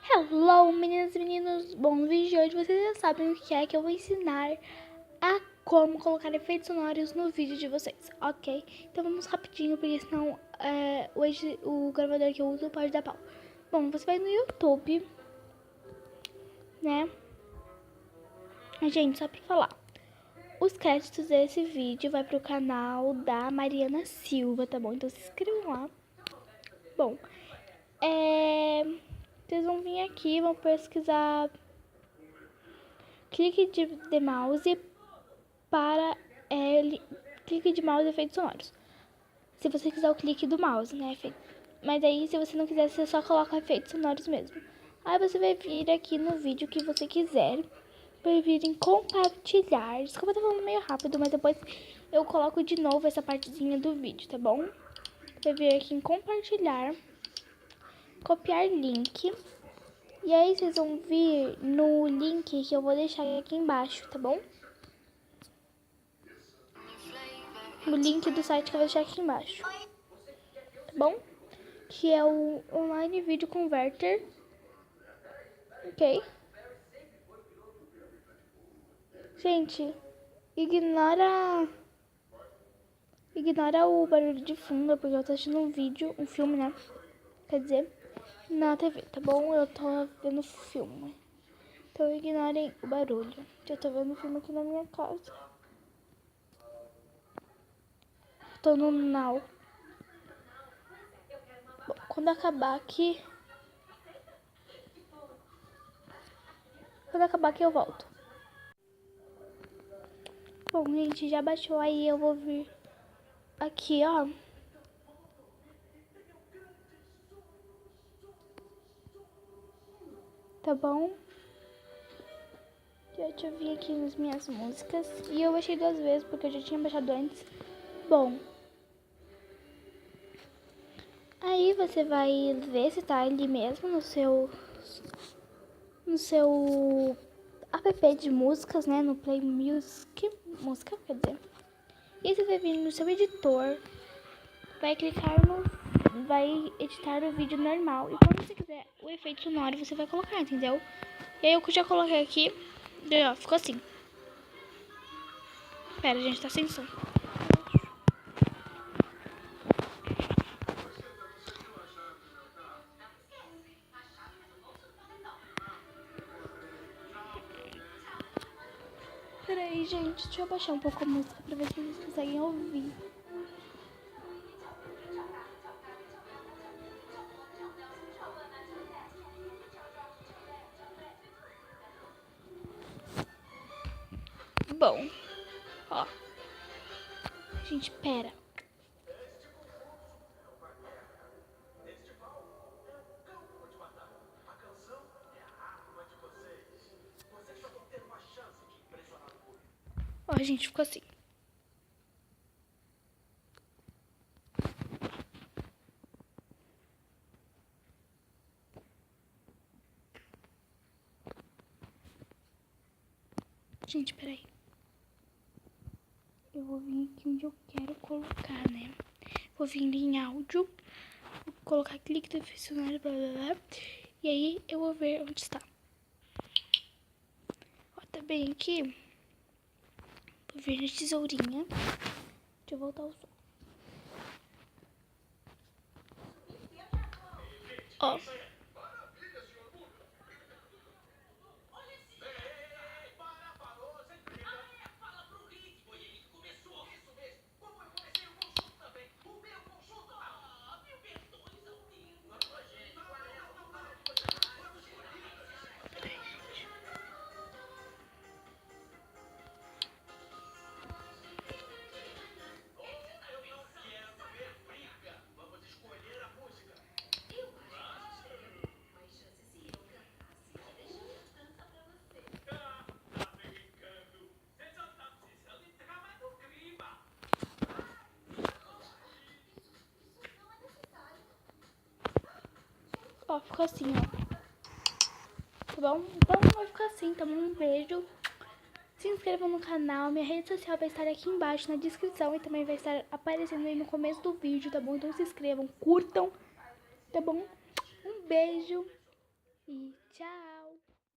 Hello, meninas e meninos! Bom, no vídeo de hoje vocês já sabem o que é que eu vou ensinar a como colocar efeitos sonoros no vídeo de vocês, ok? Então vamos rapidinho, porque senão hoje o gravador que eu uso pode dar pau. Bom, você vai no YouTube, né? Gente, só pra falar, os créditos desse vídeo vai pro canal da Mariana Silva, tá bom? Então se inscrevam lá. Bom, vocês vão vir aqui, vão pesquisar clique de mouse para clique de mouse efeitos sonoros. Se você quiser o clique do mouse, né? Mas aí, se você não quiser, você só coloca efeitos sonoros mesmo. Aí você vai vir aqui no vídeo que você quiser, vai vir em compartilhar. Desculpa, eu tô falando meio rápido, mas depois eu coloco de novo essa partezinha do vídeo, tá bom? Vai vir aqui em compartilhar, copiar link. E aí vocês vão vir no link que eu vou deixar aqui embaixo, tá bom? No link do site que eu vou deixar aqui embaixo, tá bom? Que é o Online Video Converter, ok? Gente, ignora o barulho de fundo, porque eu tô assistindo um vídeo, um filme, né? Quer dizer, na TV, tá bom? Eu tô vendo filme. Então ignorem o barulho. Eu tô vendo filme aqui na minha casa. Tô no Now. Bom, quando acabar aqui eu volto. Bom, gente, já baixou aí, eu vou vir aqui, ó. Tá bom? Deixa eu vir aqui nas minhas músicas. E eu baixei 2 vezes, porque eu já tinha baixado antes. Bom. Aí você vai ver se tá ali mesmo no seu app de músicas, né? No Play Music, música, quer dizer. E você vai vir no seu editor, vai clicar vai editar o vídeo normal. E quando você quiser o efeito sonoro, você vai colocar, entendeu? E aí eu já coloquei aqui, e ó, ficou assim. Pera, gente, tá sem som. Peraí, gente, deixa eu abaixar um pouco a música pra ver se vocês conseguem ouvir. Bom, ó. Gente, pera. Ó, gente, ficou assim. Gente, peraí. Eu vou vir aqui onde eu quero colocar, né? Vou vir em áudio, vou colocar clique do funcionário, blá blá blá. E aí eu vou ver onde está. Ó, tá bem aqui. Vou vir na tesourinha. Deixa eu voltar o som. Ó. Ó, ficou assim, ó. Tá bom? Então vai ficar assim, tá bom? Um beijo. Se inscrevam no canal. Minha rede social vai estar aqui embaixo na descrição e também vai estar aparecendo aí no começo do vídeo, tá bom? Então se inscrevam, curtam, tá bom? Um beijo e Tchau!